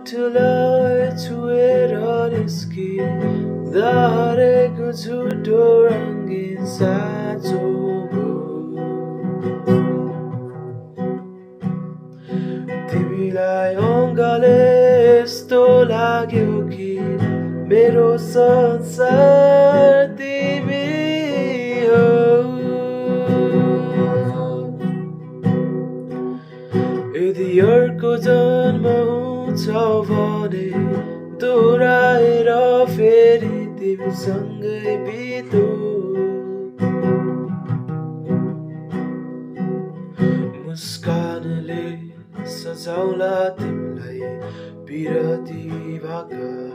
ओठलाई छुएर निस्की हरेको झुटो रङ्गीन साँचो हो। तिमीलाई अङ्गले यस्तो लाग्यो कि मेरो संसार तिमी हो। यदि अर्को जन्म हुन्छ भने दोहोऱ्याएर फेरि तिमीसँगै बितो। मुस्कानले सजाउला तिमीलाई पिरती भाका।